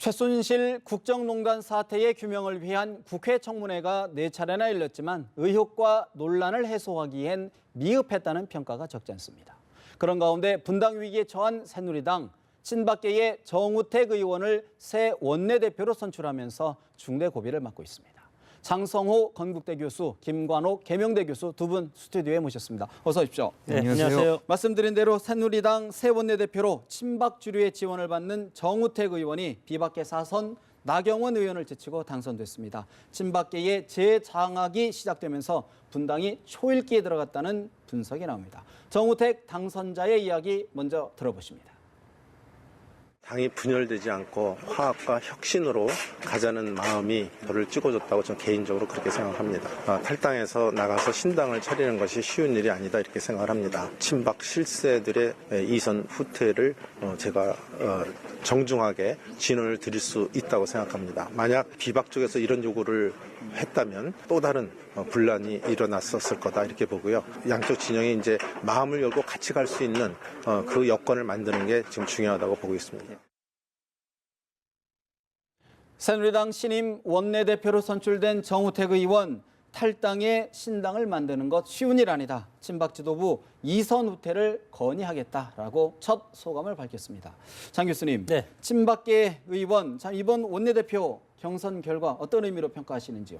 최순실 국정농단 사태의 규명을 위한 국회 청문회가 4차례나 열렸지만 의혹과 논란을 해소하기엔 미흡했다는 평가가 적지 않습니다. 그런 가운데 분당 위기에 처한 새누리당, 친박계의 정우택 의원을 새 원내대표로 선출하면서 중대 고비를 맞고 있습니다. 장성호 건국대 교수, 김관옥 계명대 교수 두 분 스튜디오에 모셨습니다. 어서 오십시오. 네, 안녕하세요. 말씀드린 대로 새누리당 새 원내대표로 친박 주류의 지원을 받는 정우택 의원이 비박계 사선 나경원 의원을 제치고 당선됐습니다. 친박계의 재장악이 시작되면서 분당이 초읽기에 들어갔다는 분석이 나옵니다. 정우택 당선자의 이야기 먼저 들어보십니다. 당이 분열되지 않고 화합과 혁신으로 가자는 마음이 저를 찍어줬다고 저는 개인적으로 그렇게 생각합니다. 탈당해서 나가서 신당을 차리는 것이 쉬운 일이 아니다 이렇게 생각을 합니다. 친박 실세들의 이선 후퇴를 제가 정중하게 진언을 드릴 수 있다고 생각합니다. 만약 비박 쪽에서 이런 요구를 했다면 또 다른 분란이 일어났었을 거다 이렇게 보고요. 양쪽 진영이 이제 마음을 열고 같이 갈 수 있는 그 여건을 만드는 게 지금 중요하다고 보고 있습니다. 새누리당 신임 원내대표로 선출된 정우택 의원, 탈당에 신당을 만드는 것 쉬운 일 아니다. 친박 지도부 이선 후퇴를 건의하겠다라고 첫 소감을 밝혔습니다. 장 교수님, 네. 친박계 의원, 이번 원내대표 경선 결과 어떤 의미로 평가하시는지요?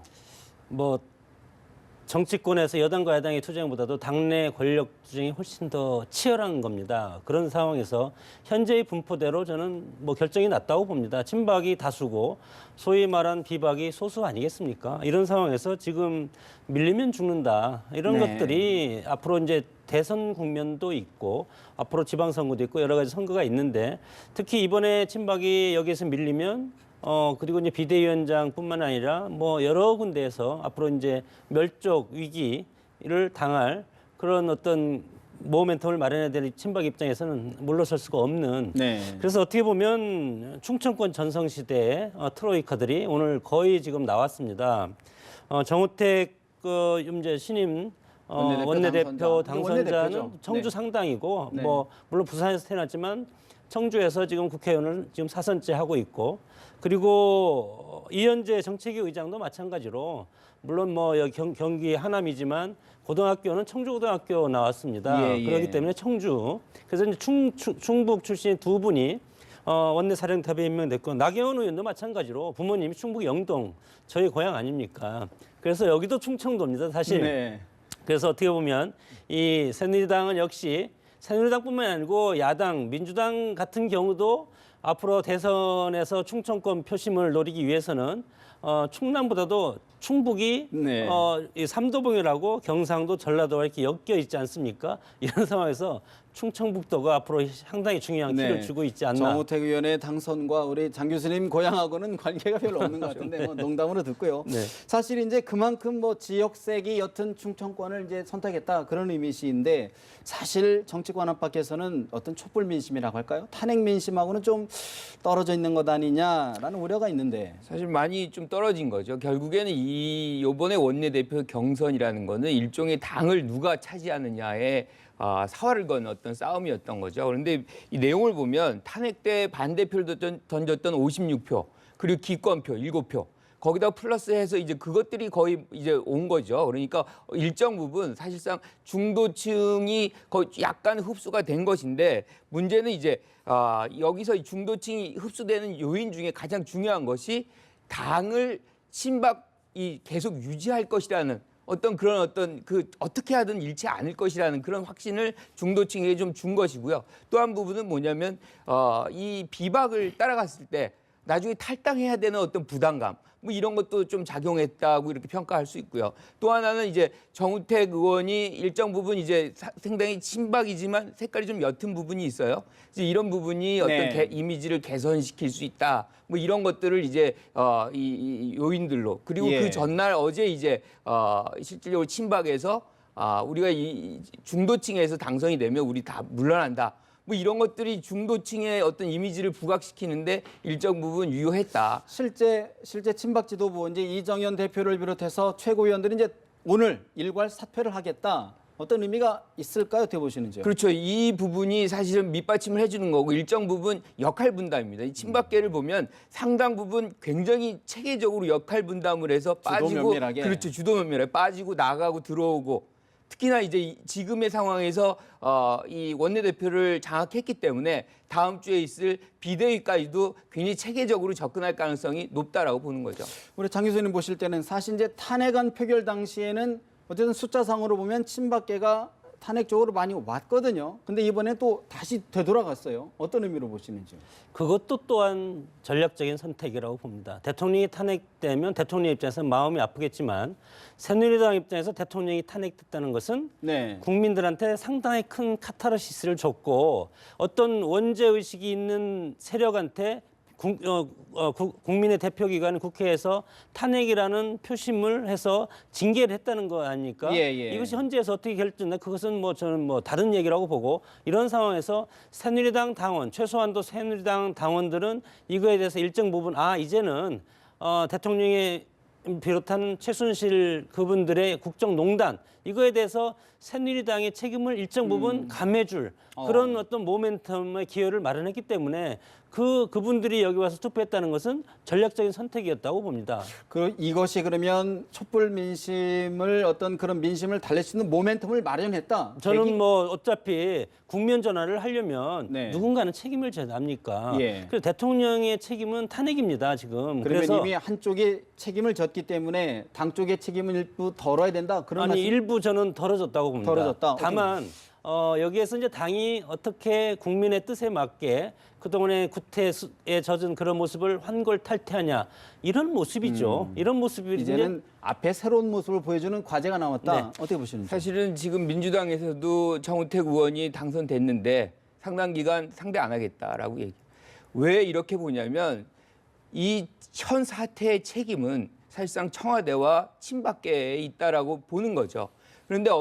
정치권에서 여당과 야당의 투쟁보다도 당내 권력 투쟁이 훨씬 더 치열한 겁니다. 그런 상황에서 현재의 분포대로 저는 결정이 났다고 봅니다. 친박이 다수고 소위 말한 비박이 소수 아니겠습니까? 이런 상황에서 지금 밀리면 죽는다. 이런 것들이 앞으로 이제 대선 국면도 있고 앞으로 지방선거도 있고 여러 가지 선거가 있는데 특히 이번에 친박이 여기에서 밀리면 그리고 이제 비대위원장뿐만 아니라 여러 군데에서 앞으로 이제 멸족 위기를 당할 그런 어떤 모멘텀을 마련해야 될 친박 입장에서는 물러설 수가 없는. 그래서 어떻게 보면 충청권 전성시대의 트로이카들이 오늘 거의 지금 나왔습니다. 정우택 이제 신임 원내대표 당선자는 청주 상당이고 물론 부산에서 태어났지만 청주에서 지금 국회의원을 지금 4선째 하고 있고 그리고 이현재 정책위 의장도 마찬가지로 물론 여기 경기 하남이지만 고등학교는 청주고등학교 나왔습니다. 그렇기 때문에 청주. 그래서 이제 충북 출신 두 분이 원내 사령탑에 임명됐고 나경원 의원도 마찬가지로 부모님이 충북 영동 저희 고향 아닙니까? 그래서 여기도 충청도입니다, 사실. 그래서 어떻게 보면 이 새누리당은 역시 새누리당뿐만 아니고 야당, 민주당 같은 경우도 앞으로 대선에서 충청권 표심을 노리기 위해서는 충남보다도 충북이 이 삼도봉이라고 경상도, 전라도가 이렇게 엮여 있지 않습니까? 이런 상황에서 충청북도가 앞으로 상당히 중요한 키를 주고 있지 않나. 정우택 의원의 당선과 우리 장 교수님 고향하고는 관계가 별로 없는 것 같은데 농담으로 듣고요. 사실 이제 그만큼 지역색이 옅은 충청권을 이제 선택했다 그런 의미시인데 사실 정치권 안팎에서는 어떤 촛불 민심이라고 할까요? 탄핵 민심하고는 좀 떨어져 있는 것 아니냐라는 우려가 있는데 사실 많이 좀 떨어진 거죠. 결국에는 이번에 원내대표 경선이라는 거는 일종의 당을 누가 차지하느냐에 사활을 건 어떤 싸움이었던 거죠. 그런데 이 내용을 보면 탄핵 때 반대표를 던졌던 56표, 그리고 기권표 7표, 거기다 플러스해서 이제 그것들이 거의 이제 온 거죠. 그러니까 일정 부분 사실상 중도층이 거의 약간 흡수가 된 것인데 문제는 이제 여기서 중도층이 흡수되는 요인 중에 가장 중요한 것이 당을 친박이 계속 유지할 것이라는 어떻게 하든 잃지 않을 것이라는 그런 확신을 중도층에게 좀 준 것이고요. 또 한 부분은 뭐냐면 이 비박을 따라갔을 때 나중에 탈당해야 되는 어떤 부담감 이런 것도 좀 작용했다고 이렇게 평가할 수 있고요. 또 하나는 이제 정우택 의원이 일정 부분 이제 상당히 친박이지만 색깔이 좀 옅은 부분이 있어요. 이제 이런 부분이 어떤 이미지를 개선시킬 수 있다. 이런 것들을 이제 이 요인들로 그리고 그 전날 어제 이제 실질적으로 친박에서 우리가 이 중도층에서 당선이 되면 우리 다 물러난다. 이런 것들이 중도층의 어떤 이미지를 부각시키는데 일정 부분 유효했다. 실제 친박 지도부 이제 이정현 대표를 비롯해서 최고위원들이 이제 오늘 일괄 사퇴를 하겠다. 어떤 의미가 있을까요? 어떻게 보시는지요? 그렇죠. 이 부분이 사실은 밑받침을 해주는 거고 일정 부분 역할 분담입니다. 이 친박계를 보면 상당 부분 굉장히 체계적으로 역할 분담을 해서 빠지고 면밀하게. 그렇죠. 주도 면밀하게 빠지고 나가고 들어오고 특히나 이제 지금의 상황에서 이 원내대표를 장악했기 때문에 다음 주에 있을 비대위까지도 굉장히 체계적으로 접근할 가능성이 높다라고 보는 거죠. 우리 장 교수님 보실 때는 사실 이제 탄핵안 표결 당시에는 어쨌든 숫자상으로 보면 친박계가 탄핵 쪽으로 많이 왔거든요. 근데 이번에 또 다시 되돌아갔어요. 어떤 의미로 보시는지요? 그것도 또한 전략적인 선택이라고 봅니다. 대통령이 탄핵되면 대통령 입장에서 마음이 아프겠지만 새누리당 입장에서 대통령이 탄핵됐다는 것은 네. 국민들한테 상당히 큰 카타르시스를 줬고 어떤 원죄의식이 있는 세력한테 국민의 대표기관 국회에서 탄핵이라는 표심을 해서 징계를 했다는 거 아닙니까? 예, 예. 이것이 현재에서 어떻게 결정돼? 그것은 뭐 저는 뭐 다른 얘기라고 보고 이런 상황에서 새누리당 당원 최소한도 새누리당 당원들은 이거에 대해서 일정 부분 이제는 대통령의 비롯한 최순실 그분들의 국정농단 이거에 대해서 새누리당의 책임을 일정 부분 감해줄 그런 어떤 모멘텀의 기회를 마련했기 때문에 그분들이 여기 와서 투표했다는 것은 전략적인 선택이었다고 봅니다. 이것이 그러면 촛불 민심을 어떤 그런 민심을 달랠 수 있는 모멘텀을 마련했다. 저는 뭐 어차피 국면 전환을 하려면 네. 누군가는 책임을 져야 합니까? 예. 그래서 대통령의 책임은 탄핵입니다 지금. 그러면 그래서 이미 한쪽이 책임을 졌기 때문에 당 쪽의 책임은 일부 덜어야 된다. 그런 아니 말씀. 일부 저는 덜어졌다고 봅니다. 덜어졌다. 다만 여기에서 이제 당이 어떻게 국민의 뜻에 맞게 그동안의 구태에 젖은 그런 모습을 환골탈퇴하냐 이런 모습이죠. 이런 모습이 이제는 앞에 새로운 모습을 보여주는 과제가 남았다. 네. 어떻게 보시는지? 사실은 지금 민주당에서도 정우택 의원이 당선됐는데 상당 기간 상대 안 하겠다라고 얘기. 왜 이렇게 보냐면 이 현 사태의 책임은 사실상 청와대와 친박계에 있다라고 보는 거죠. 그런데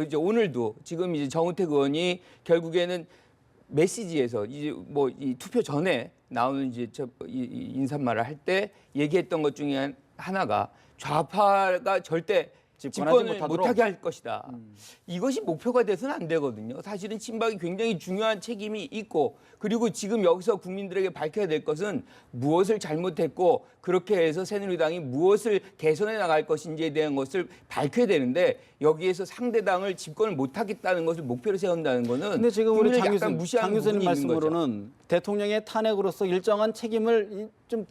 이제 오늘도 지금 이제 정우택 의원이 결국에는 메시지에서 이제 뭐 이 투표 전에 나오는 이제 이 인사말을 할 때 얘기했던 것 중에 하나가 좌파가 절대 집권을 못하게 할 것이다. 이것이 목표가 돼서는 안 되거든요. 사실은 친박이 굉장히 중요한 책임이 있고 그리고 지금 여기서 국민들에게 밝혀야 될 것은 무엇을 잘못했고 그렇게 해서 새누리당이 무엇을 개선해 나갈 것인지에 대한 것을 밝혀야 되는데 여기에서 상대당을 집권을 못하겠다는 것을 목표로 세운다는 것은 근데 지금 우리 장 교수님 말씀으로는 대통령의 탄핵으로서 일정한 책임을 좀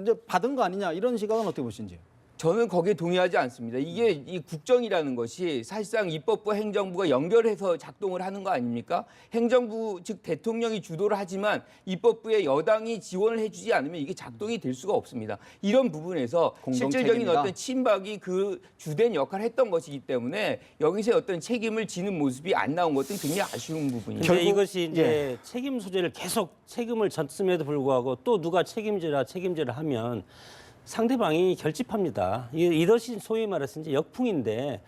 이제 받은 거 아니냐 이런 시각은 어떻게 보시는지요? 저는 거기에 동의하지 않습니다. 이게 이 국정이라는 것이 사실상 입법부와 행정부가 연결해서 작동을 하는 거 아닙니까? 행정부 즉 대통령이 주도를 하지만 입법부의 여당이 지원을 해주지 않으면 이게 작동이 될 수가 없습니다. 이런 부분에서 실질적인 책임이다. 어떤 친박이 그 주된 역할을 했던 것이기 때문에 여기서 어떤 책임을 지는 모습이 안 나온 것은 굉장히 아쉬운 부분입니다. 근데 이것이 이제 책임 소재를 계속 책임을 졌음에도 불구하고 또 누가 책임지라 하면 상대방이 결집합니다. 이것이 소위 말해서 이제 역풍인데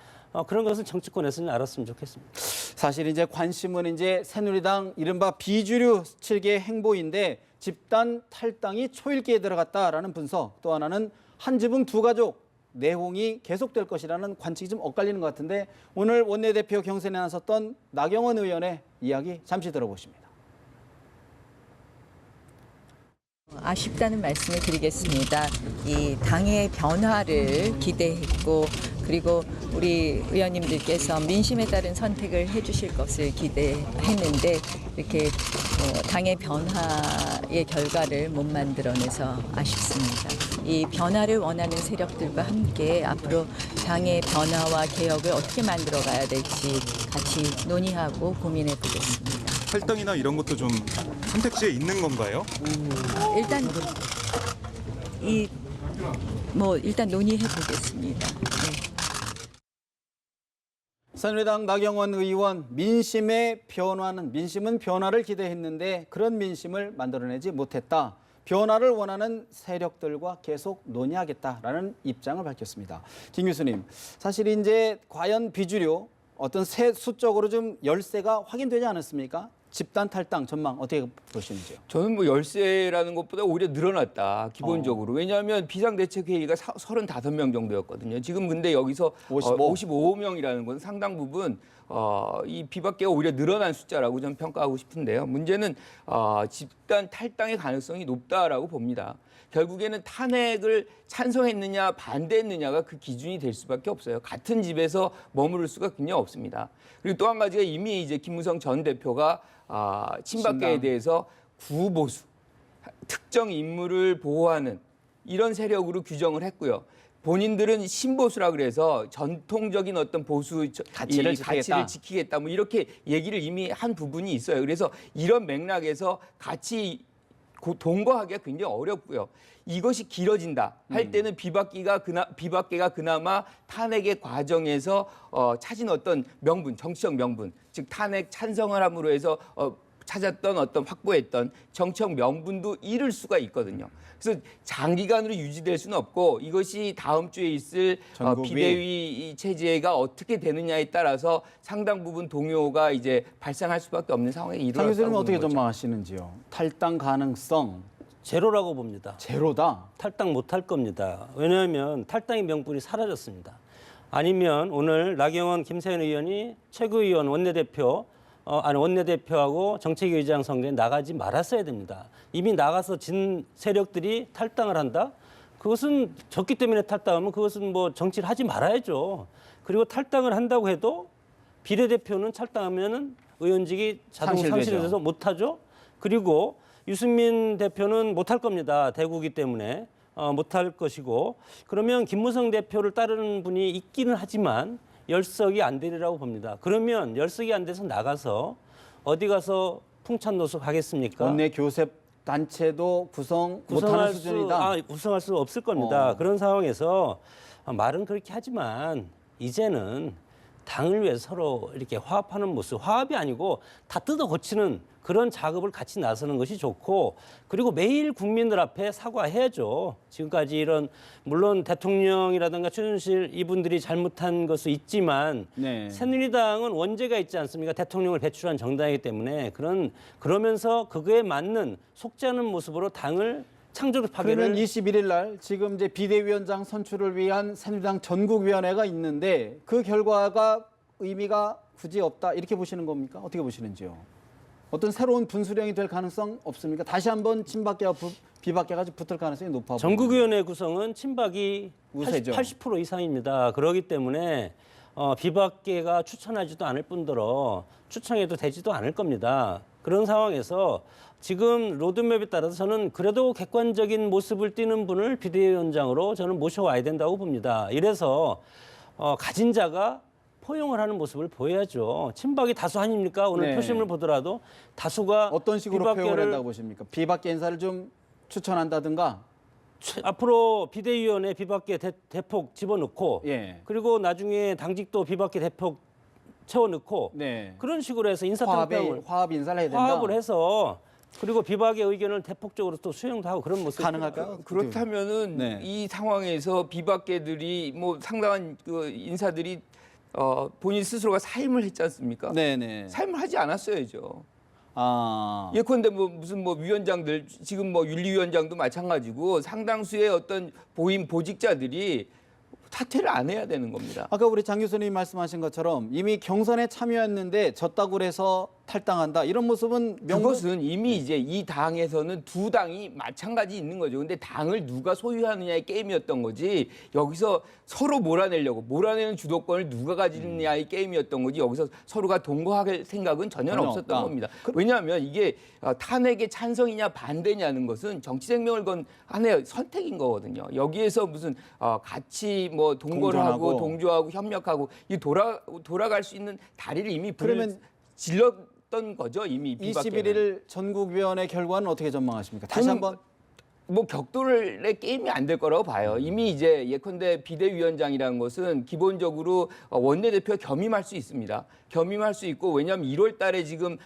그런 것은 정치권에서는 알았으면 좋겠습니다. 사실 이제 관심은 이제 새누리당 이른바 비주류 7개 행보인데 집단 탈당이 초읽기에 들어갔다라는 분석, 또 하나는 한 지붕 두 가족 내홍이 계속될 것이라는 관측이 좀 엇갈리는 것 같은데 오늘 원내대표 경선에 나섰던 나경원 의원의 이야기 잠시 들어보십니다. 아쉽다는 말씀을 드리겠습니다. 이 당의 변화를 기대했고 그리고 우리 의원님들께서 민심에 따른 선택을 해주실 것을 기대했는데 이렇게 당의 변화의 결과를 못 만들어내서 아쉽습니다. 이 변화를 원하는 세력들과 함께 앞으로 당의 변화와 개혁을 어떻게 만들어가야 될지 같이 논의하고 고민해 보겠습니다. 탈당이나 이런 것도 좀 선택지에 있는 건가요? 일단 일단 논의해 보겠습니다. 네. 새누리당 나경원 의원 민심은 변화를 기대했는데 그런 민심을 만들어내지 못했다. 변화를 원하는 세력들과 계속 논의하겠다라는 입장을 밝혔습니다. 김 교수님, 사실 이제 과연 비주류 어떤 수적으로 좀 열세가 확인되지 않았습니까? 집단 탈당 전망 어떻게 보시는지요? 저는 뭐 열세라는 것보다 오히려 늘어났다 기본적으로. 왜냐하면 비상대책회의가 35명 정도였거든요. 지금 근데 여기서 55명이라는 건 상당 부분 이 비박계가 오히려 늘어난 숫자라고 저는 평가하고 싶은데요. 문제는 집단 탈당의 가능성이 높다라고 봅니다. 결국에는 탄핵을 찬성했느냐 반대했느냐가 그 기준이 될 수밖에 없어요. 같은 집에서 머무를 수가 굉장히 없습니다. 그리고 또 한 가지가 이미 이제 김무성 전 대표가 친박계에 대해서 구보수, 특정 인물을 보호하는 이런 세력으로 규정을 했고요. 본인들은 신보수라 그래서 전통적인 어떤 보수 가치를 지키겠다. 뭐 이렇게 얘기를 이미 한 부분이 있어요. 그래서 이런 맥락에서 같이 동거하기가 굉장히 어렵고요. 이것이 길어진다 할 때는 비박계가 그나마 탄핵의 과정에서 찾은 어떤 명분, 정치적 명분, 즉 탄핵 찬성을 함으로 해서 찾았던 어떤 확보했던 정치적 명분도 잃을 수가 있거든요. 그래서 장기간으로 유지될 수는 없고 이것이 다음 주에 있을 비대위 체제가 어떻게 되느냐에 따라서 상당 부분 동요가 이제 발생할 수밖에 없는 상황에 장 이르렀다고 교수님은 보는 어떻게 거죠. 전망하시는지요? 탈당 가능성 제로라고 봅니다. 제로다. 탈당 못할 겁니다. 왜냐하면 탈당의 명분이 사라졌습니다. 아니면 오늘 나경원, 김세현 의원이 최고위원 원내대표하고 정책위의장 선거에 나가지 말았어야 됩니다. 이미 나가서 진 세력들이 탈당을 한다? 그것은 졌기 때문에 탈당하면 그것은 뭐 정치를 하지 말아야죠. 그리고 탈당을 한다고 해도 비례대표는 탈당하면은 의원직이 자동 상실돼서 못하죠. 그리고 유승민 대표는 못할 겁니다. 대구기 때문에 못할 것이고 그러면 김무성 대표를 따르는 분이 있기는 하지만 열석이 안 되리라고 봅니다. 그러면 열석이 안 돼서 나가서 어디 가서 풍찬노숙 하겠습니까? 원내 교섭 단체도 못하는 수준이다. 구성할 수 없을 겁니다. 그런 상황에서 말은 그렇게 하지만 이제는 당을 위해 서로 이렇게 화합하는 모습, 화합이 아니고 다 뜯어 고치는 그런 작업을 같이 나서는 것이 좋고 그리고 매일 국민들 앞에 사과해야죠. 지금까지 이런 물론 대통령이라든가 최순실 이분들이 잘못한 것도 있지만 네. 새누리당은 원죄가 있지 않습니까? 대통령을 배출한 정당이기 때문에 그러면서 그거에 맞는 속지 않은 모습으로 당을 창조하기를 그러면 21일 날 지금 이제 비대위원장 선출을 위한 새누리당 전국위원회가 있는데 그 결과가 의미가 굳이 없다 이렇게 보시는 겁니까? 어떻게 보시는지요? 어떤 새로운 분수령이 될 가능성 없습니까? 다시 한번 친박계와 비박계가 붙을 가능성이 높아 보입니다. 전국위원회 구성은 친박이 우세죠. 80% 이상입니다. 그렇기 때문에 비박계가 추천하지도 않을 뿐더러 추천해도 되지도 않을 겁니다. 그런 상황에서 지금 로드맵에 따라서 저는 그래도 객관적인 모습을 띠는 분을 비대위원장으로 저는 모셔와야 된다고 봅니다. 이래서 가진 자가 포용을 하는 모습을 보여야죠. 친박이 다수 아닙니까? 오늘 네. 표심을 보더라도 다수가 어떤 식으로 비박계를 포용을 한다고 보십니까? 비박계 인사를 좀 추천한다든가. 앞으로 비대위원회 비박계 대폭 집어넣고 예. 그리고 나중에 당직도 비박계 대폭 채워넣고 네. 그런 식으로 해서 인사탕평을 화합 인사를 해야 된다. 화합을 해서 그리고 비박의 의견을 대폭적으로 또 수용도 하고 그런 모습이 가능할까요? 그렇다면은 네. 이 상황에서 비박계들이 뭐 상당한 그 인사들이 본인 스스로가 사임을 했지 않습니까? 네네. 사임을 하지 않았어야죠. 아. 예컨대 뭐 무슨 뭐 위원장들 지금 뭐 윤리위원장도 마찬가지고 상당수의 어떤 보직자들이 사퇴를 안 해야 되는 겁니다. 아까 우리 장 교수님이 말씀하신 것처럼 이미 경선에 참여했는데 졌다고 해서 탈당한다 이런 모습은 그것은 이미 이제 이 당에서는 두 당이 마찬가지 있는 거죠. 근데 당을 누가 소유하느냐의 게임이었던 거지 여기서 서로 몰아내는 주도권을 누가 가지느냐의 게임이었던 거지 여기서 서로가 동거할 생각은 전혀 없었던 없다. 겁니다. 왜냐하면 이게 탄핵의 찬성이냐 반대냐는 것은 정치 생명을 건 하나의 선택인 거거든요. 여기에서 무슨 같이 뭐 동거를 하고 동조하고 협력하고 이 돌아갈 수 있는 다리를 이미 그러면 질렀던 거죠 이미 비박계는. 21일 전국위원회 결과는 어떻게 전망하십니까? 다시 저는 한번 뭐 격돌의 게임이 안 될 거라고 봐요. 이미 이제 예컨대 비대위원장이라는 것은 기본적으로 원내대표 겸임할 수 있습니다. 겸임할 수 있고 왜냐하면 1월 달에 지금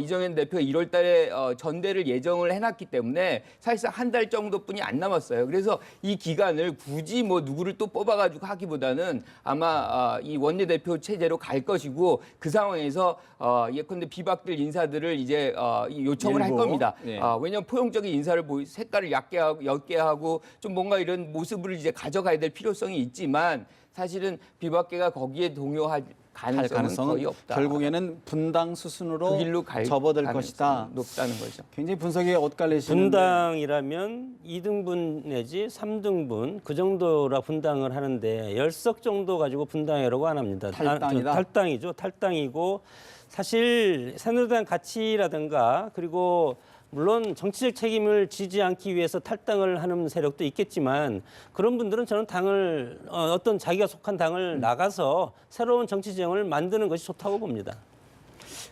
이정현 대표가 1월 달에 전대를 예정을 해놨기 때문에 사실상 한 달 정도뿐이 안 남았어요. 그래서 이 기간을 굳이 뭐 누구를 또 뽑아가지고 하기보다는 아마 이 원내대표 체제로 갈 것이고 그 상황에서 예컨대 비박들 인사들을 이제 요청을 할 일부. 겁니다. 네. 왜냐하면 포용적인 인사를 색깔을 옅게 하고 좀 뭔가 이런 모습을 이제 가져가야 될 필요성이 있지만 사실은 비박계가 거기에 동요할 할 가능성은 가능성은 거의 없다. 결국에는 분당 수순으로 그 길로 갈 접어들 가능성이 것이다. 높다는 거죠. 굉장히 분석이 엇갈리시는데 분당이라면 2등분 내지 3등분 그 정도라 분당을 하는데 10석 정도 가지고 분당이라고 안 합니다. 탈당이다? 탈당이죠. 탈당이고 사실 새누리당 가치라든가 그리고 물론 정치적 책임을 지지 않기 위해서 탈당을 하는 세력도 있겠지만 그런 분들은 저는 당을 어떤 자기가 속한 당을 나가서 새로운 정치 지형을 만드는 것이 좋다고 봅니다.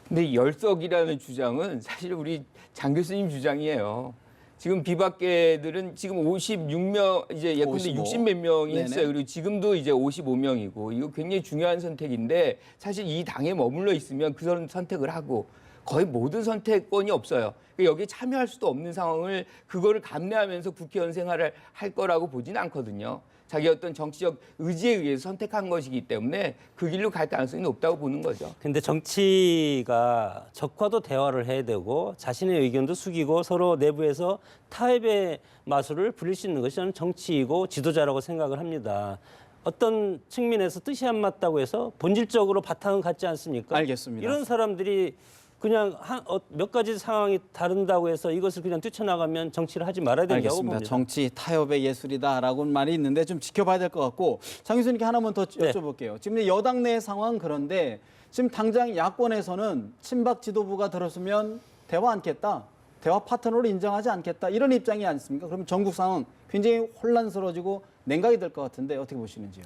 근데 열석이라는 주장은 사실 우리 장 교수님 주장이에요. 지금 비박계들은 지금 56명 이제 예컨대 55. 60 몇 명이 네네. 했어요. 그리고 지금도 이제 55명이고 이거 굉장히 중요한 선택인데 사실 이 당에 머물러 있으면 그 선택을 하고 거의 모든 선택권이 없어요. 여기에 참여할 수도 없는 상황을 그거를 감내하면서 국회의원 생활을 할 거라고 보지는 않거든요. 자기 어떤 정치적 의지에 의해서 선택한 것이기 때문에 그 길로 갈 가능성이 높다고 보는 거죠. 근데 정치가 적과도 대화를 해야 되고 자신의 의견도 숙이고 서로 내부에서 타협의 마술을 부릴 수 있는 것이 저는 정치이고 지도자라고 생각을 합니다. 어떤 측면에서 뜻이 안 맞다고 해서 본질적으로 바탕은 같지 않습니까? 알겠습니다. 이런 사람들이 그냥 몇 가지 상황이 다른다고 해서 이것을 그냥 뛰쳐나가면 정치를 하지 말아야 된다고 알겠습니다. 봅니다. 정치 타협의 예술이다라고는 말이 있는데 좀 지켜봐야 될 것 같고 장 교수님께 하나만 더 네. 여쭤볼게요. 지금 여당 내 상황은 그런데 지금 당장 야권에서는 친박 지도부가 들었으면 대화 않겠다. 대화 파트너로 인정하지 않겠다. 이런 입장이 아니습니까? 그러면 전국 상황 굉장히 혼란스러워지고 냉각이 될 것 같은데 어떻게 보시는지요?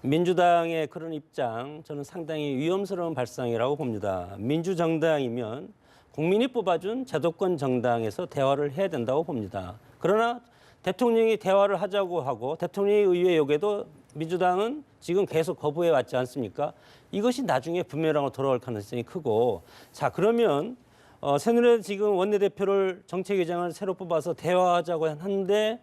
민주당의 그런 입장 저는 상당히 위험스러운 발상이라고 봅니다. 민주정당이면 국민이 뽑아준 제도권 정당에서 대화를 해야 된다고 봅니다. 그러나 대통령이 대화를 하자고 하고 대통령의 의회 요구에도 민주당은 지금 계속 거부해 왔지 않습니까? 이것이 나중에 부메랑으로 돌아올 가능성이 크고 자 그러면 새누리당 지금 원내대표를 정책위장을 새로 뽑아서 대화하자고 하는데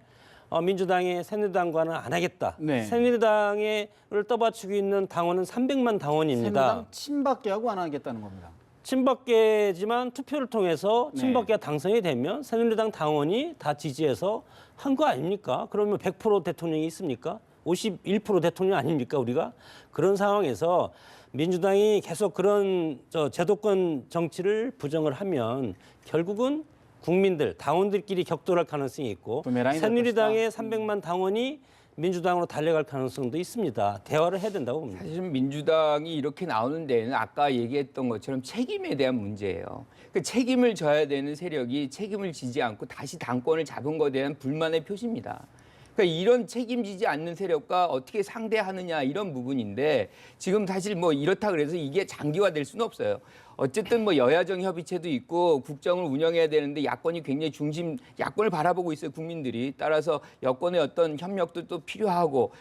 민주당이 새누리당과는 안 하겠다. 네. 새누리당을 떠받치고 있는 당원은 300만 당원입니다. 새누리당 친박계하고 안 하겠다는 겁니다. 친박계지만 투표를 통해서 네. 친박계가 당선이 되면 새누리당 당원이 다 지지해서 한 거 아닙니까? 그러면 100% 대통령이 있습니까? 51% 대통령 아닙니까 우리가? 그런 상황에서 민주당이 계속 그런 제도권 정치를 부정을 하면 결국은 국민들, 당원들끼리 격돌할 가능성이 있고 부메랑이 될 새누리당의 300만 당원이 민주당으로 달려갈 가능성도 있습니다. 대화를 해야 된다고 봅니다. 사실 민주당이 이렇게 나오는 데는 아까 얘기했던 것처럼 책임에 대한 문제예요. 그 책임을 져야 되는 세력이 책임을 지지 않고 다시 당권을 잡은 것에 대한 불만의 표시입니다. 그러니까 이런 책임지지 않는 세력과 어떻게 상대하느냐 이런 부분인데 지금 사실 뭐 이렇다 그래서 이게 장기화될 수는 없어요. 어쨌든 뭐 여야정 협의체도 있고 국정을 운영해야 되는데 야권이 굉장히 야권을 바라보고 있어요 국민들이. 따라서 여권의 어떤 협력도 또 필요하고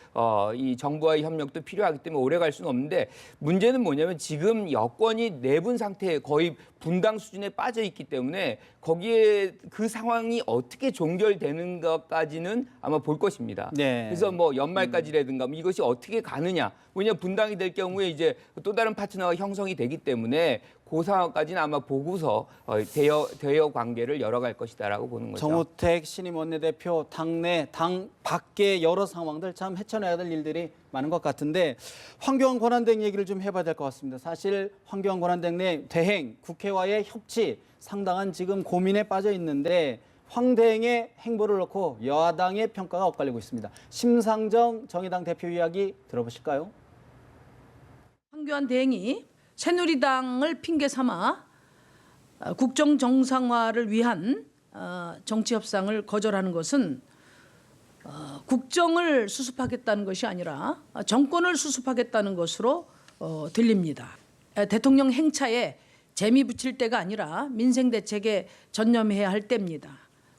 이 정부와의 협력도 필요하기 때문에 오래 갈 수는 없는데 문제는 뭐냐면 지금 여권이 내분 상태에 거의 분당 수준에 빠져 있기 때문에 거기에 그 상황이 어떻게 종결되는 것까지는 아마 볼 것입니다. 네. 그래서 뭐 연말까지라든가 뭐 이것이 어떻게 가느냐. 왜냐하면 분당이 될 경우에 이제 또 다른 파트너가 형성이 되기 때문에 그 상황까지는 아마 보고서 대여 관계를 열어갈 것이다라고 보는 거죠. 정우택 신임 원내대표 당내 당 밖의 여러 상황들 참 헤쳐나야 될 일들이 많은 것 같은데 황교안 권한대행 얘기를 좀 해봐야 될 것 같습니다. 사실 황교안 권한대행 내 대행 국회와의 협치 상당한 지금 고민에 빠져 있는데 황 대행의 행보를 놓고 여야당의 평가가 엇갈리고 있습니다. 심상정 정의당 대표 이야기 들어보실까요? 황교안 대행이 새누리당을 핑계 삼아 국정 정상화를 위한 정치 협상을 거절하는 것은 국정을 수습하겠다는 것이 아니라 정권을 수습하겠다는 것으로 들립니다. 대통령 행차에 재미 붙일 때가 아니라 민생 대책에 전념해야 할 때입니다.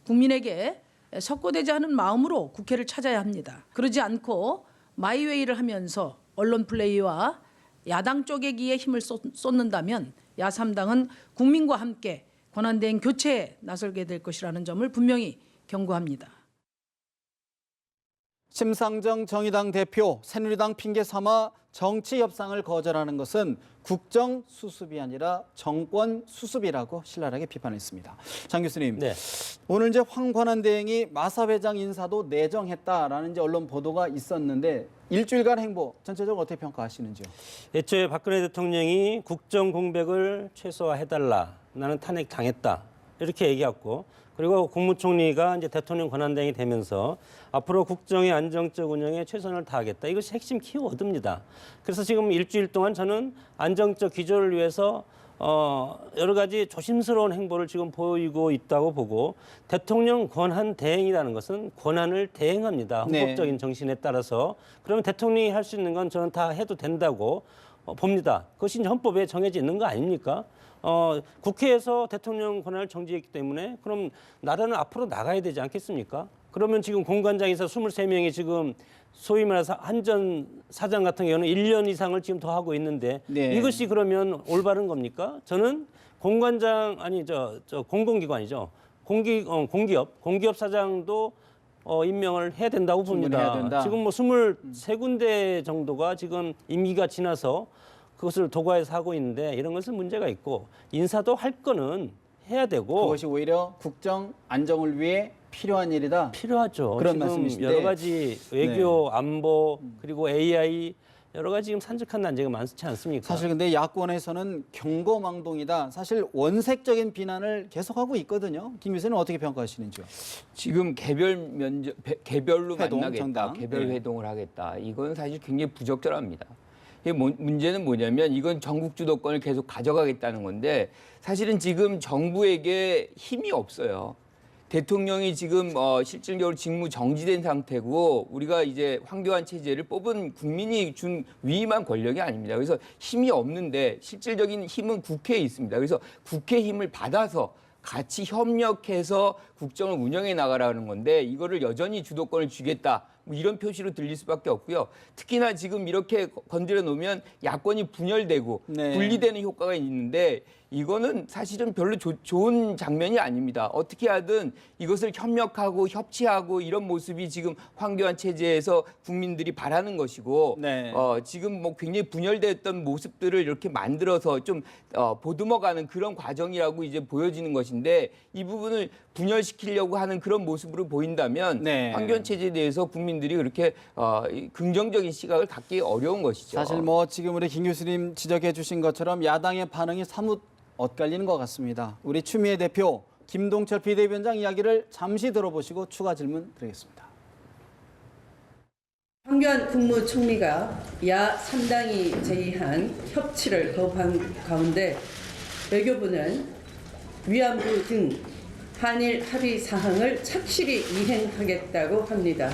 국민에게 석고되지 않은 마음으로 국회를 찾아야 합니다. 그러지 않고 마이웨이를 하면서 언론 플레이와 야당 쪼개기에 힘을 쏟는다면 야3당은 국민과 함께 권한대행 교체에 나설게 될 것이라는 점을 분명히 경고합니다. 심상정 정의당 대표 새누리당 핑계 삼아 정치 협상을 거절하는 것은 국정 수습이 아니라 정권 수습이라고 신랄하게 비판했습니다. 장 교수님, 네. 오늘 이제 황 권한대행이 마사 회장 인사도 내정했다라는 이제 언론 보도가 있었는데 일주일간 행보 전체적으로 어떻게 평가하시는지요? 애초에 박근혜 대통령이 국정 공백을 최소화해달라. 나는 탄핵 당했다. 이렇게 얘기했고, 그리고 국무총리가 이제 대통령 권한대행이 되면서 앞으로 국정의 안정적 운영에 최선을 다하겠다. 이것이 핵심 키워드입니다. 그래서 지금 일주일 동안 저는 안정적 기조를 위해서 여러 가지 조심스러운 행보를 지금 보이고 있다고 보고, 대통령 권한 대행이라는 것은 권한을 대행합니다. 헌법적인 네. 정신에 따라서. 그러면 대통령이 할 수 있는 건 저는 다 해도 된다고 봅니다. 그것이 이제 헌법에 정해져 있는 거 아닙니까? 국회에서 대통령 권한을 정지했기 때문에 그럼 나라는 앞으로 나가야 되지 않겠습니까? 그러면 지금 공관장에서 23명이 지금 소위 말해서 한전 사장 같은 경우는 1년 이상을 지금 더 하고 있는데 네. 이것이 그러면 올바른 겁니까? 저는 공관장 아니 저 공공기관이죠. 공기업 사장도 임명을 해야 된다고 충분히 봅니다. 해야 된다. 지금 뭐 23군데 정도가 지금 임기가 지나서 그것을 도과해서 하고 있는데 이런 것은 문제가 있고, 인사도 할 거는 해야 되고 그것이 오히려 국정 안정을 위해 필요한 일이다. 필요하죠. 그런 지금 말씀이신데. 여러 가지 외교, 안보, 그리고 AI 여러 가지 지금 산적한 난제가 많지 않습니까? 사실 근데 야권에서는 경거망동이다. 사실 원색적인 비난을 계속하고 있거든요. 김 교수는 어떻게 평가하시는지요? 지금 개별로 회동, 만나겠다, 정당. 개별 네. 회동을 하겠다. 이건 사실 굉장히 부적절합니다. 문제는 뭐냐면 이건 전국 주도권을 계속 가져가겠다는 건데 사실은 지금 정부에게 힘이 없어요. 대통령이 지금 실질적으로 직무 정지된 상태고 우리가 이제 황교안 체제를 뽑은 국민이 준 위임한 권력이 아닙니다. 그래서 힘이 없는데 실질적인 힘은 국회에 있습니다. 그래서 국회 힘을 받아서 같이 협력해서 국정을 운영해 나가라는 건데 이거를 여전히 주도권을 주겠다. 뭐 이런 표시로 들릴 수밖에 없고요. 특히나 지금 이렇게 건드려 놓으면 야권이 분열되고 네. 분리되는 효과가 있는데 이거는 사실은 별로 좋은 장면이 아닙니다. 어떻게 하든 이것을 협력하고 협치하고 이런 모습이 지금 황교안 체제에서 국민들이 바라는 것이고 네. 지금 뭐 굉장히 분열됐던 모습들을 이렇게 만들어서 좀 보듬어가는 그런 과정이라고 이제 보여지는 것인데 이 부분을 분열시키려고 하는 그런 모습으로 보인다면 네. 황교안 체제에 대해서 국민들이 그렇게 긍정적인 시각을 갖기 어려운 것이죠. 사실 뭐 지금 우리 김 교수님 지적해 주신 것처럼 야당의 반응이 사뭇 엇갈리는 것 같습니다. 우리 추미애 대표, 김동철 비대위원장 이야기를 잠시 들어보시고 추가 질문 드리겠습니다. 황교안 국무총리가 야3당이 제의한 협치를 거부한 가운데 외교부는 위안부 등 한일 합의 사항을 착실히 이행하겠다고 합니다.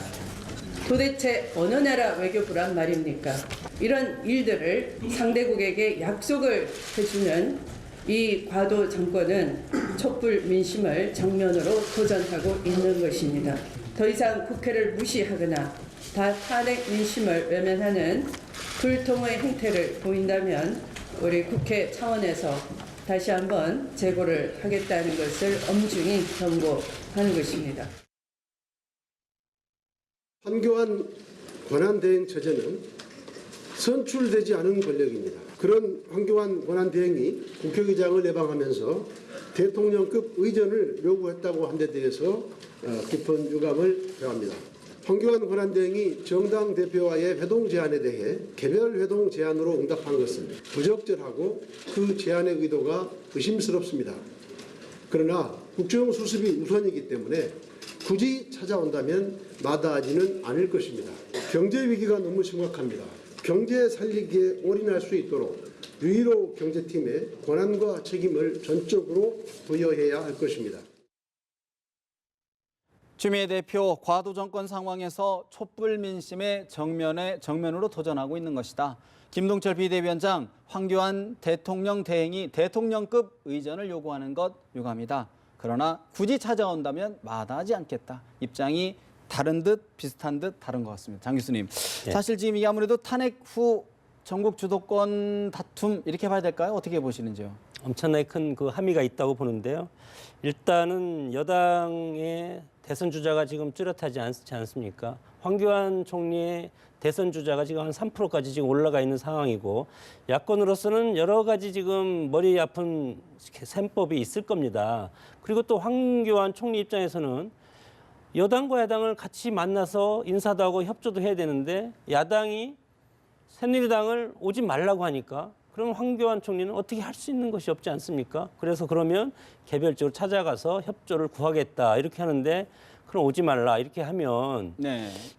도대체 어느 나라 외교부란 말입니까? 이런 일들을 상대국에게 약속을 해주는 이 과도 정권은 촛불 민심을 정면으로 도전하고 있는 것입니다. 더 이상 국회를 무시하거나 탄핵 민심을 외면하는 불통의 행태를 보인다면 우리 국회 차원에서 다시 한번 재고를 하겠다는 것을 엄중히 경고하는 것입니다. 황교안 권한대행 체제는 선출되지 않은 권력입니다. 그런 황교안 권한대행이 국회의장을 예방하면서 대통령급 의전을 요구했다고 한 데 대해서 깊은 유감을 표합니다. 황교안 권한대행이 정당 대표와의 회동 제안에 대해 개별 회동 제안으로 응답한 것은 부적절하고 그 제안의 의도가 의심스럽습니다. 그러나 국정 수습이 우선이기 때문에 굳이 찾아온다면 마다하지는 않을 것입니다. 경제 위기가 너무 심각합니다. 경제 살리기에 올인할 수 있도록 유일호 경제팀에 권한과 책임을 전적으로 부여해야 할 것입니다. 추미애 대표, 과도 정권 상황에서 촛불 민심의 정면으로 도전하고 있는 것이다. 김동철 비대위원장, 황교안 대통령 대행이 대통령급 의전을 요구하는 것 유감이다. 그러나 굳이 찾아온다면 마다하지 않겠다. 입장이 다른 듯 비슷한 듯 다른 것 같습니다. 장 교수님, 사실 지금 이게 아무래도 탄핵 후 전국 주도권 다툼 이렇게 봐야 될까요? 어떻게 보시는지요? 엄청나게 큰 그 함의가 있다고 보는데요. 일단은 여당의 대선 주자가 지금 뚜렷하지 않지 않습니까? 황교안 총리의 대선 주자가 지금 한 3%까지 지금 올라가 있는 상황이고, 야권으로서는 여러 가지 지금 머리 아픈 셈법이 있을 겁니다. 그리고 또 황교안 총리 입장에서는 여당과 야당을 같이 만나서 인사도 하고 협조도 해야 되는데, 야당이 새누리당을 오지 말라고 하니까 그럼 황교안 총리는 어떻게 할 수 있는 것이 없지 않습니까? 그래서 그러면 개별적으로 찾아가서 협조를 구하겠다 이렇게 하는데, 그럼 오지 말라 이렇게 하면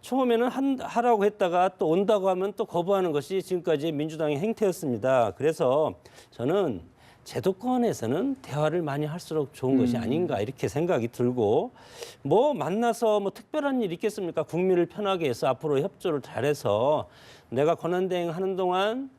처음에는 하라고 했다가 또 온다고 하면 또 거부하는 것이 지금까지 민주당의 행태였습니다. 그래서 저는 제도권에서는 대화를 많이 할수록 좋은 것이 아닌가 이렇게 생각이 들고, 뭐 만나서 뭐 특별한 일이 있겠습니까? 국민을 편하게 해서 앞으로 협조를 잘해서 내가 권한대행하는 동안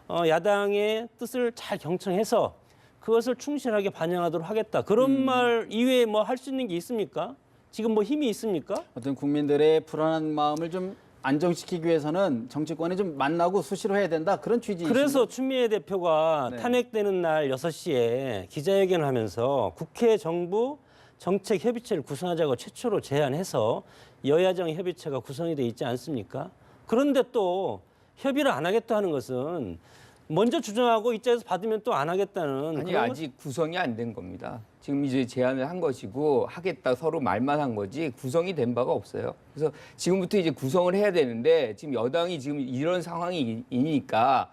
야당의 뜻을 잘 경청해서 그것을 충실하게 반영하도록 하겠다. 그런 말 이외에 뭐 할 수 있는 게 있습니까? 지금 뭐 힘이 있습니까? 어떤 국민들의 불안한 마음을 좀 안정시키기 위해서는 정치권이 좀 만나고 수시로 해야 된다. 그런 취지이신가요? 그래서 추미애 대표가 탄핵되는 날 6시에 기자회견을 하면서 국회 정부 정책협의체를 구성하자고 최초로 제안해서 여야정 협의체가 구성이 돼 있지 않습니까? 그런데 또 협의를 안 하겠다 하는 것은 먼저 주장하고 입장에서 받으면 또 안 하겠다는. 아니 아직 구성이 안 된 겁니다. 지금 이제 제안을 한 것이고 하겠다 서로 말만 한 거지 구성이 된 바가 없어요. 그래서 지금부터 이제 구성을 해야 되는데, 지금 여당이 지금 이런 상황이니까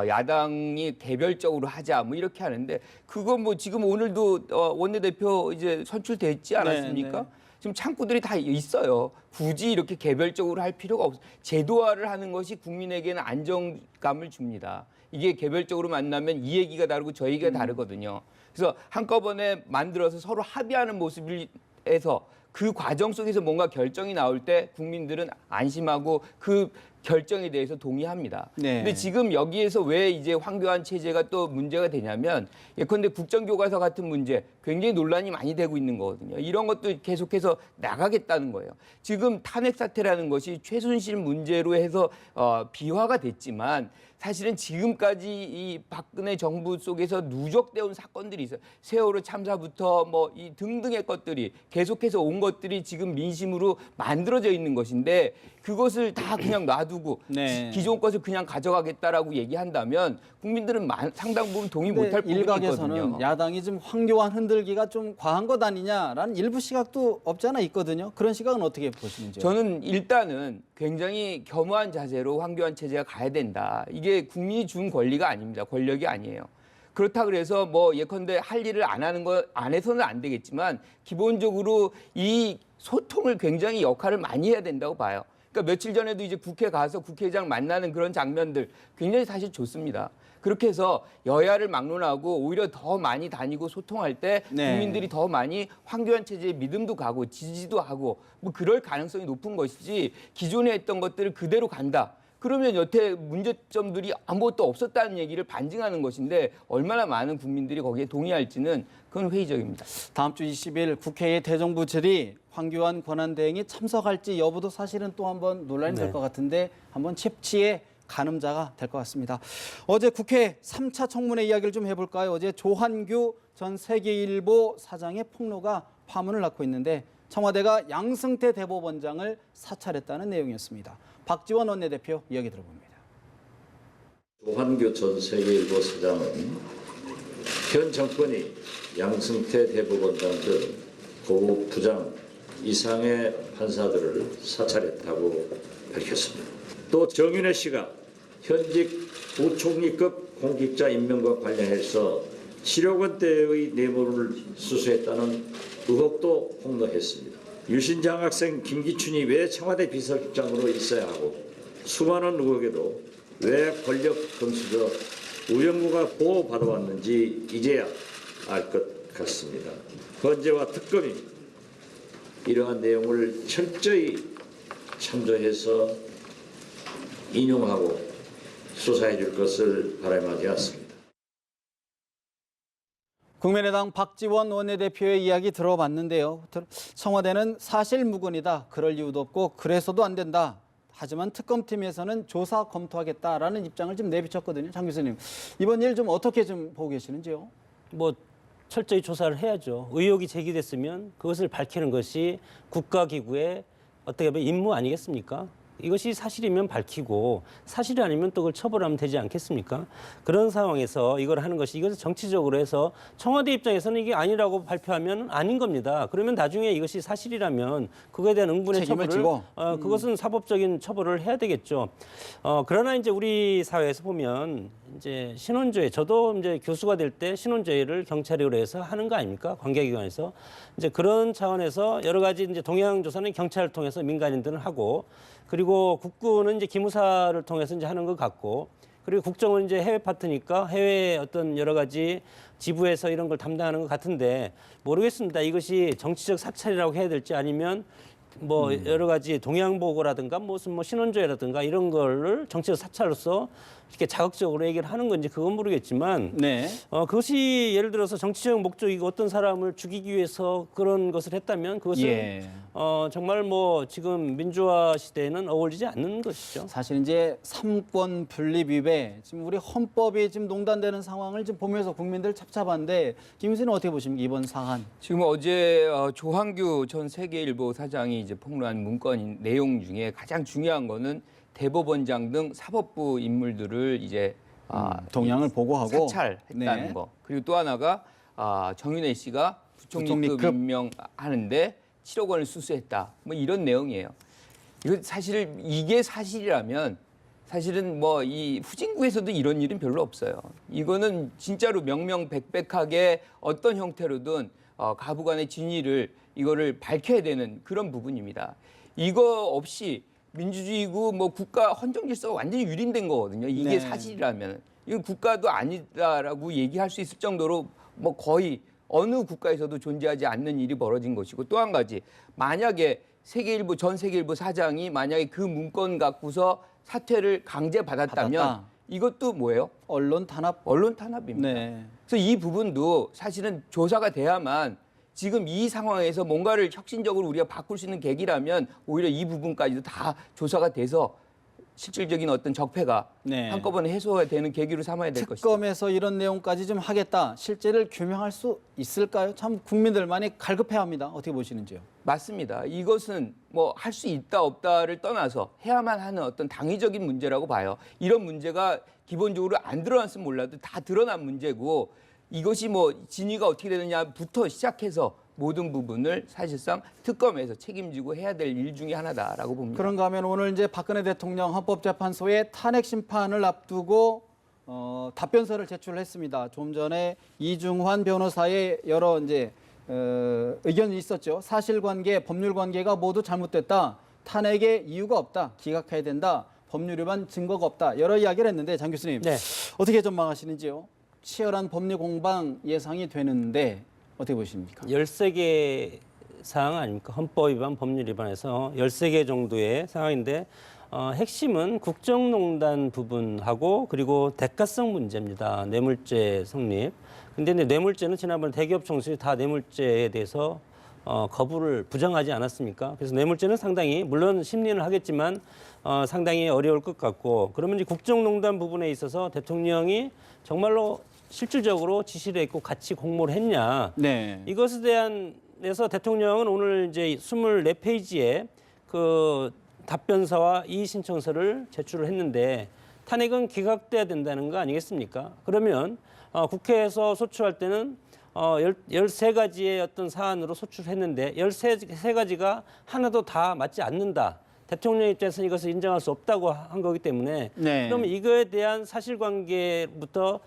야당이 개별적으로 하자 뭐 이렇게 하는데, 그건 뭐 지금 오늘도 원내대표 이제 선출됐지 않았습니까? 지금 창구들이 다 있어요. 굳이 이렇게 개별적으로 할 필요가 없어요. 제도화를 하는 것이 국민에게는 안정감을 줍니다. 이게 개별적으로 만나면 이 얘기가 다르고 저 얘기가 다르거든요. 그래서 한꺼번에 만들어서 서로 합의하는 모습에서 그 과정 속에서 뭔가 결정이 나올 때 국민들은 안심하고 그 결정에 대해서 동의합니다. 근데 지금 여기에서 왜 이제 황교안 체제가 또 문제가 되냐면, 예컨대 국정교과서 같은 문제 굉장히 논란이 많이 되고 있는 거거든요. 이런 것도 계속해서 나가겠다는 거예요. 지금 탄핵 사태라는 것이 최순실 문제로 해서 비화가 됐지만, 사실은 지금까지 이 박근혜 정부 속에서 누적되어 온 사건들이 있어요. 세월호 참사부터 뭐 이 등등의 것들이 계속해서 온 것들이 지금 민심으로 만들어져 있는 것인데, 그것을 다 그냥 놔두고 기존 것을 그냥 가져가겠다라고 얘기한다면 국민들은 상당 부분 동의 못할 부분이 일각에서는 있거든요. 야당이 좀 황교안 흔들기가 좀 과한 것 아니냐라는 일부 시각도 없지 않아 있거든요. 그런 시각은 어떻게 보시는지요? 저는 일단은 굉장히 겸허한 자세로 황교안 체제가 가야 된다. 이게 국민이 준 권리가 아닙니다. 권력이 아니에요. 그렇다 그래서 뭐 예컨대 할 일을 안 하는 거 안 해서는 안 되겠지만, 기본적으로 이 소통을 굉장히 역할을 많이 해야 된다고 봐요. 그러니까 며칠 전에도 이제 국회 가서 국회의장 만나는 그런 장면들 굉장히 사실 좋습니다. 그렇게 해서 여야를 막론하고 오히려 더 많이 다니고 소통할 때 국민들이 더 많이 황교안 체제에 믿음도 가고 지지도 하고 뭐 그럴 가능성이 높은 것이지, 기존에 했던 것들을 그대로 간다. 그러면 여태 문제점들이 아무것도 없었다는 얘기를 반증하는 것인데, 얼마나 많은 국민들이 거기에 동의할지는 그건 회의적입니다. 다음 주 20일 국회의 대정부 질의 황교안 권한대행이 참석할지 여부도 사실은 또 한번 논란이 될 것 같은데, 한번 칩치의 가늠자가 될 것 같습니다. 어제 국회 3차 청문회 이야기를 좀 해볼까요? 어제 조한규 전 세계일보 사장의 폭로가 파문을 낳고 있는데, 청와대가 양승태 대법원장을 사찰했다는 내용이었습니다. 박지원 원내대표 이야기 들어봅니다. 조한규 전 세계일보 사장은 현 정권이 양승태 대법원장 등 고급 부장 이상의 판사들을 사찰했다고 밝혔습니다. 또 정윤회 씨가 현직 부총리급 공직자 임명과 관련해서 7억 원대의 뇌물을 수수했다는 의혹도 폭로했습니다. 유신장 학생 김기춘이 왜 청와대 비서실장으로 있어야 하고, 수많은 의혹에도 왜 권력 금수저 우영우가 보호받아왔는지 이제야 알 것 같습니다. 헌재와 특검이 이러한 내용을 철저히 참조해서 인용하고 수사해 줄 것을 바라마지 않습니다. 국민의당 박지원 원내대표의 이야기 들어봤는데요. 청와대는 사실무근이다. 그럴 이유도 없고 그래서도 안 된다. 하지만 특검팀에서는 조사 검토하겠다라는 입장을 좀 내비쳤거든요. 장 교수님, 이번 일 좀 어떻게 좀 보고 계시는지요? 뭐 철저히 조사를 해야죠. 의혹이 제기됐으면 그것을 밝히는 것이 국가기구의 어떻게 보면 임무 아니겠습니까? 이것이 사실이면 밝히고 사실이 아니면 또 그걸 처벌하면 되지 않겠습니까? 그런 상황에서 이걸 하는 것이 이것을 정치적으로 해서 청와대 입장에서는 이게 아니라고 발표하면 아닌 겁니다. 그러면 나중에 이것이 사실이라면 그거에 대한 응분의 책임을 처벌을 지고. 그것은 사법적인 처벌을 해야 되겠죠. 그러나 이제 우리 사회에서 보면 이제 신원조회, 저도 이제 교수가 될 때 신원조회를 경찰에 의해서 하는 거 아닙니까? 관계기관에서 이제 그런 차원에서 여러 가지 이제 동향 조사는 경찰을 통해서 민간인들은 하고, 그리고 국군은 이제 기무사를 통해서 이제 하는 것 같고, 그리고 국정은 이제 해외 파트니까 해외 어떤 여러 가지 지부에서 이런 걸 담당하는 것 같은데 모르겠습니다. 이것이 정치적 사찰이라고 해야 될지 아니면 뭐 여러 가지 동향 보고라든가 무슨 뭐 신원조회라든가 이런 거를 정치적 사찰로서 이렇게 자극적으로 얘기를 하는 건지 그건 모르겠지만 네. 그것이 예를 들어서 정치적 목적이고 어떤 사람을 죽이기 위해서 그런 것을 했다면 그것은 예. 정말 뭐 지금 민주화 시대에는 어울리지 않는 것이죠. 사실 이제 삼권 분립 위배, 지금 우리 헌법이 지금 농단되는 상황을 지금 보면서 국민들 찹찹한데 김 교수는 어떻게 보십니까? 이번 사안. 지금 어제 조한규 전 세계일보 사장이 이제 폭로한 문건 내용 중에 가장 중요한 거는 대법원장 등 사법부 인물들을 이제 동향을 보고하고 사찰했다는 네. 거. 그리고 또 하나가 정윤회 씨가 부총리급 부총리급. 임명하는데 7억 원을 수수했다. 뭐 이런 내용이에요. 이거 사실 이게 사실이라면 사실은 뭐 이 후진국에서도 이런 일은 별로 없어요. 이거는 진짜로 명명백백하게 어떤 형태로든 가부간의 진위를 이거를 밝혀야 되는 그런 부분입니다. 이거 없이 민주주의고 뭐 국가 헌정 질서가 완전히 유린된 거거든요. 이게 네. 사실이라면 이건 국가도 아니다라고 얘기할 수 있을 정도로 뭐 거의 어느 국가에서도 존재하지 않는 일이 벌어진 것이고, 또 한 가지 만약에 세계일보 전 세계일보 사장이 만약에 그 문건 갖고서 사퇴를 강제 받았다면 받았다. 이것도 뭐예요? 언론 탄압. 언론 탄압입니다. 네. 그래서 이 부분도 사실은 조사가 돼야만 지금 이 상황에서 뭔가를 혁신적으로 우리가 바꿀 수 있는 계기라면 오히려 이 부분까지도 다 조사가 돼서 실질적인 어떤 적폐가 네. 한꺼번에 해소가 되는 계기로 삼아야 될 것이다. 특검에서 이런 내용까지 좀 하겠다. 실제를 규명할 수 있을까요? 참 국민들 많이 갈급해합니다. 어떻게 보시는지요? 맞습니다. 이것은 뭐 할 수 있다 없다를 떠나서 해야만 하는 어떤 당위적인 문제라고 봐요. 이런 문제가 기본적으로 안 드러났으면 몰라도 다 드러난 문제고, 이것이 뭐 진위가 어떻게 되느냐부터 시작해서 모든 부분을 사실상 특검에서 책임지고 해야 될 일 중에 하나다라고 봅니다. 그런가 하면 오늘 이제 박근혜 대통령 헌법재판소에 탄핵 심판을 앞두고 답변서를 제출했습니다. 좀 전에 이중환 변호사의 여러 이제 의견이 있었죠. 사실관계, 법률관계가 모두 잘못됐다. 탄핵의 이유가 없다. 기각해야 된다. 법률 위반 증거가 없다. 여러 이야기를 했는데 장 교수님 네. 어떻게 전망하시는지요? 치열한 법리 공방 예상이 되는데 어떻게 보십니까? 13개 사항 아닙니까? 헌법 위반, 법률 위반에서 13개 정도의 상황인데 핵심은 국정농단 부분하고 그리고 대가성 문제입니다. 뇌물죄 성립. 근데 뇌물죄는 지난번 대기업 총수들이 다 뇌물죄에 대해서 거부를 부정하지 않았습니까? 그래서 뇌물죄는 상당히 물론 심리는 하겠지만 상당히 어려울 것 같고, 그러면 이제 국정농단 부분에 있어서 대통령이 정말로 실질적으로 지시를 했고 같이 공모를 했냐? 네. 이것에 대해서 대통령은 오늘 이제 24페이지에 그 답변서와 이의 신청서를 제출을 했는데 탄핵은 기각돼야 된다는 거 아니겠습니까? 그러면 국회에서 소추할 때는 13가지의 어떤 사안으로 소출했는데 13가지가 하나도 다 맞지 않는다. 대통령 입장에서는 이것을 인정할 수 없다고 한 거기 때문에 네. 그러면 이거에 대한 사실관계부터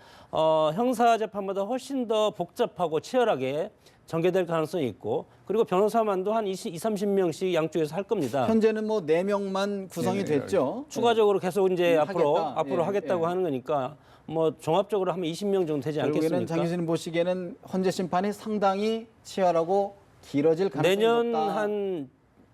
형사재판보다 훨씬 더 복잡하고 치열하게 전개될 가능성이 있고, 그리고 변호사만도 한 30명씩 양쪽에서 할 겁니다. 현재는 뭐 4명만 구성이 됐죠. 추가적으로 계속 이제 앞으로 하겠다. 하겠다고 하는 거니까 뭐 종합적으로 하면 20명 정도 되지 결국에는 않겠습니까? 장 교수님 보시기에는 헌재 심판이 상당히 치열하고 길어질 가능성이 내년 높다. 한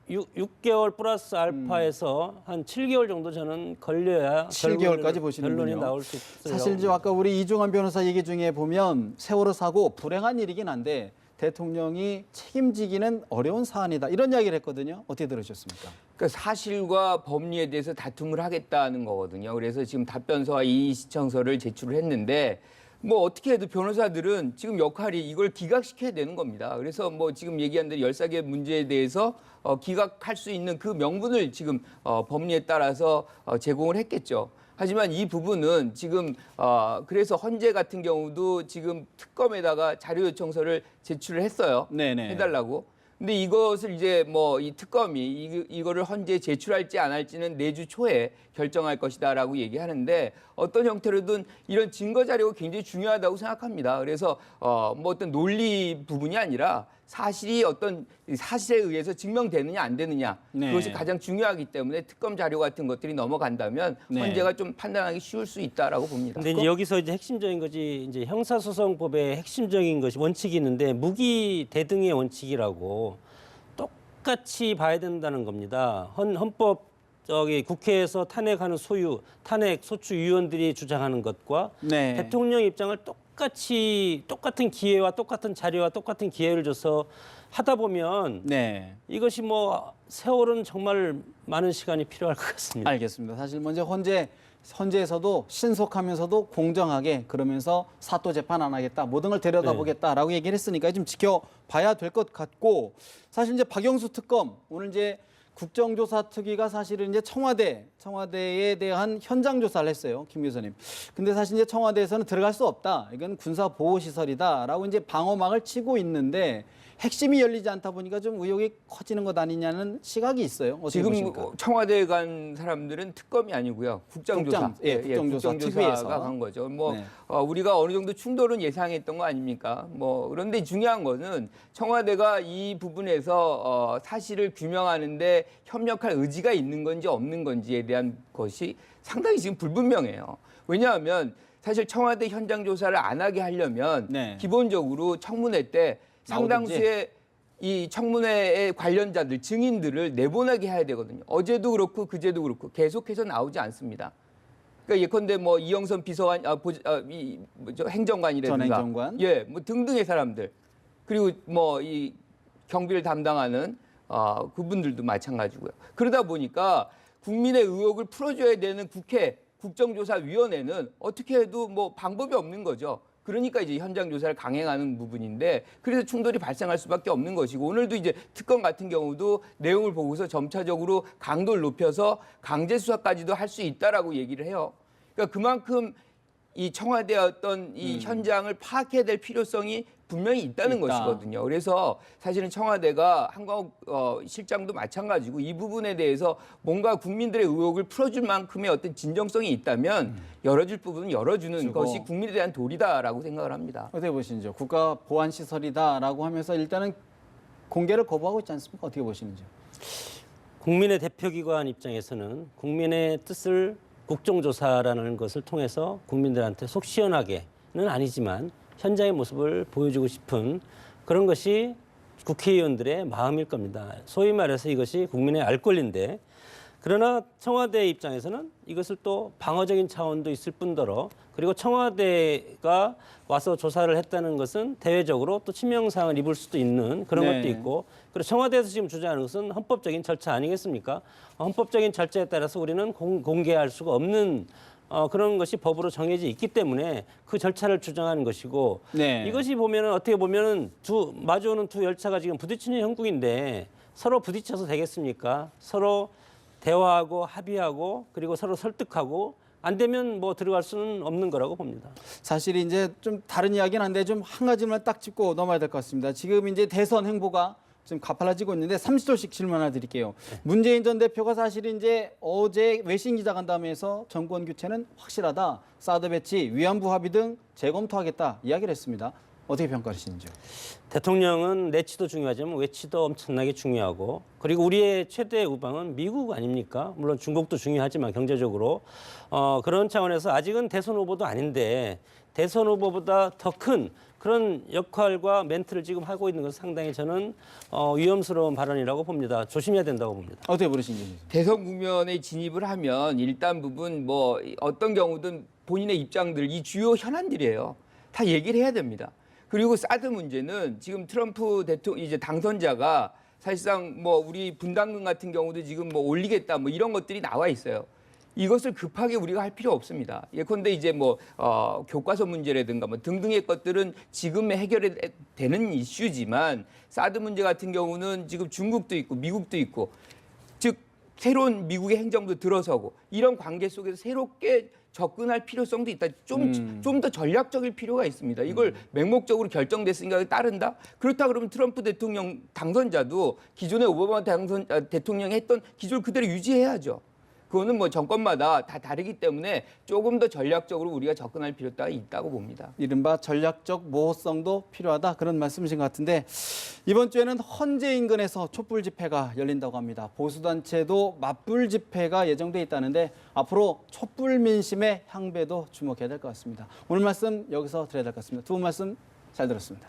6개월 플러스 알파에서 한 7개월 정도 저는 걸려야 7개월까지 보시는군요. 결론이 나올 수 있어요. 사실 이제 아까 우리 이종환 변호사 얘기 중에 보면 세월호 사고 불행한 일이긴 한데 대통령이 책임지기는 어려운 사안이다. 이런 이야기를 했거든요. 어떻게 들으셨습니까? 그러니까 사실과 법리에 대해서 다툼을 하겠다는 거거든요. 그래서 지금 답변서와 이의 신청서를 제출을 했는데 뭐 어떻게 해도 변호사들은 지금 역할이 이걸 기각시켜야 되는 겁니다. 그래서 뭐 지금 얘기한 대로 14개 문제에 대해서 기각할 수 있는 그 명분을 지금 법리에 따라서 제공을 했겠죠. 하지만 이 부분은 지금 그래서 헌재 같은 경우도 지금 특검에다가 자료 요청서를 제출을 했어요. 네네. 해달라고. 근데 이것을 이제 뭐 이 특검이 이거를 헌재에 제출할지 안 할지는 내주 초에 결정할 것이다라고 얘기하는데 어떤 형태로든 이런 증거 자료가 굉장히 중요하다고 생각합니다. 그래서 뭐 어떤 논리 부분이 아니라 사실이 어떤 사실에 의해서 증명되느냐 안 되느냐 네. 그것이 가장 중요하기 때문에 특검 자료 같은 것들이 넘어간다면 네. 헌재가 좀 판단하기 쉬울 수 있다라고 봅니다. 근데 이제 여기서 이제 핵심적인 것이 이제 형사소송법의 핵심적인 것이 원칙이 있는데 무기 대등의 원칙이라고 똑같이 봐야 된다는 겁니다. 헌법 국회에서 탄핵하는 탄핵 소추 위원들이 주장하는 것과 네. 대통령 입장을 똑같은 기회와 똑같은 자료와 똑같은 기회를 줘서 하다 보면 네. 이것이 뭐 세월은 정말 많은 시간이 필요할 것 같습니다. 알겠습니다. 사실 먼저 헌재에서도 신속하면서도 공정하게 그러면서 사또 재판 안 하겠다, 모든 걸 들여다보겠다라고 얘기를 했으니까 좀 지켜봐야 될 것 같고 사실 이제 박영수 특검 오늘 이제 국정조사 특위가 사실은 이제 청와대에 대한 현장 조사를 했어요, 김 교수님. 근데 사실 이제 청와대에서는 들어갈 수 없다. 이건 군사 보호 시설이다라고 이제 방어막을 치고 있는데 핵심이 열리지 않다 보니까 좀 의혹이 커지는 것 아니냐는 시각이 있어요. 어떻게 지금 보십니까? 청와대에 간 사람들은 특검이 아니고요. 국정조사. 국정조사 특위에서 간 거죠. 뭐 네. 우리가 어느 정도 충돌은 예상했던 거 아닙니까? 뭐 그런데 중요한 거는 청와대가 이 부분에서 사실을 규명하는데 협력할 의지가 있는 건지 없는 건지에 대한 것이 상당히 지금 불분명해요. 왜냐하면 사실 청와대 현장 조사를 안 하게 하려면 네. 기본적으로 청문회 때 상당수의 이 청문회의 관련자들, 증인들을 내보내게 해야 되거든요. 어제도 그렇고 그제도 그렇고 계속해서 나오지 않습니다. 그러니까 예컨대 뭐 이영선 비서관, 행정관이라든가, 전 행정관, 뭐 등등의 사람들, 그리고 뭐 이 경비를 담당하는 그분들도 마찬가지고요. 그러다 보니까 국민의 의혹을 풀어줘야 되는 국정조사위원회는 어떻게 해도 뭐 방법이 없는 거죠. 그러니까 이제 현장 조사를 강행하는 부분인데 그래서 충돌이 발생할 수밖에 없는 것이고 오늘도 이제 특검 같은 경우도 내용을 보고서 점차적으로 강도를 높여서 강제 수사까지도 할 수 있다라고 얘기를 해요. 그러니까 그만큼 이 청와대의 어떤 이 현장을 파악해야 될 필요성이 분명히 있다는 것이거든요. 그래서 사실은 청와대가 한광욱 실장도 마찬가지고 이 부분에 대해서 뭔가 국민들의 의혹을 풀어줄 만큼의 어떤 진정성이 있다면 열어줄 부분은 열어주는 것이 국민에 대한 도리다라고 생각을 합니다. 어떻게 보시는지요? 국가 보안 시설이다라고 하면서 일단은 공개를 거부하고 있지 않습니까? 어떻게 보시는지요? 국민의 대표기관 입장에서는 국민의 뜻을 국정조사라는 것을 통해서 국민들한테 속 시원하게는 아니지만 현장의 모습을 보여주고 싶은 그런 것이 국회의원들의 마음일 겁니다. 소위 말해서 이것이 국민의 알 권리인데 그러나 청와대 입장에서는 이것을 또 방어적인 차원도 있을 뿐더러 그리고 청와대가 와서 조사를 했다는 것은 대외적으로 또 치명상을 입을 수도 있는 그런 것도 있고 그리고 청와대에서 지금 주장하는 것은 헌법적인 절차 아니겠습니까? 헌법적인 절차에 따라서 우리는 공개할 수가 없는 그런 것이 법으로 정해져 있기 때문에 그 절차를 주장하는 것이고 이것이 보면은 어떻게 보면은 마주오는 두 열차가 지금 부딪히는 형국인데 서로 부딪혀서 되겠습니까? 서로 대화하고 합의하고 그리고 서로 설득하고 안 되면 뭐 들어갈 수는 없는 거라고 봅니다. 사실 이제 좀 다른 이야기는 한데 좀 한 가지만 딱 짚고 넘어야 될 것 같습니다. 지금 이제 대선 행보가 지금 가팔라지고 있는데 30초씩 질문 하나 드릴게요. 문재인 전 대표가 사실 이제 어제 외신 기자간담회에서 정권 교체는 확실하다. 사드 배치, 위안부 합의 등 재검토하겠다 이야기를 했습니다. 어떻게 평가하시는지요? 대통령은 내치도 중요하지만 외치도 엄청나게 중요하고 그리고 우리의 최대 우방은 미국 아닙니까? 물론 중국도 중요하지만 경제적으로 그런 차원에서 아직은 대선 후보도 아닌데 대선 후보보다 더 큰 그런 역할과 멘트를 지금 하고 있는 것은 상당히 저는 위험스러운 발언이라고 봅니다. 조심해야 된다고 봅니다. 어떻게 보시는지. 대선 국면에 진입을 하면 일단 부분 뭐 어떤 경우든 본인의 입장들 이 주요 현안들이에요. 다 얘기를 해야 됩니다. 그리고 사드 문제는 지금 트럼프 대통령 이제 당선자가 사실상 뭐 우리 분담금 같은 경우도 지금 뭐 올리겠다 뭐 이런 것들이 나와 있어요. 이것을 급하게 우리가 할 필요 없습니다. 예컨대 이제 뭐 교과서 문제라든가 뭐 등등의 것들은 지금 해결이 되는 이슈지만 사드 문제 같은 경우는 지금 중국도 있고 미국도 있고 즉 새로운 미국의 행정도 들어서고 이런 관계 속에서 새롭게 접근할 필요성도 있다. 좀 더 전략적일 필요가 있습니다. 이걸 맹목적으로 결정됐으니까 따른다? 그렇다 그러면 트럼프 대통령 당선자도 기존의 오바마 대통령이 했던 기조를 그대로 유지해야죠. 그거는 뭐 정권마다 다 다르기 때문에 조금 더 전략적으로 우리가 접근할 필요가 있다고 봅니다. 이른바 전략적 모호성도 필요하다 그런 말씀이신 것 같은데 이번 주에는 헌재 인근에서 촛불 집회가 열린다고 합니다. 보수단체도 맞불 집회가 예정돼 있다는데 앞으로 촛불 민심의 향배도 주목해야 될 것 같습니다. 오늘 말씀 여기서 드려야 될 것 같습니다. 두 분 말씀 잘 들었습니다.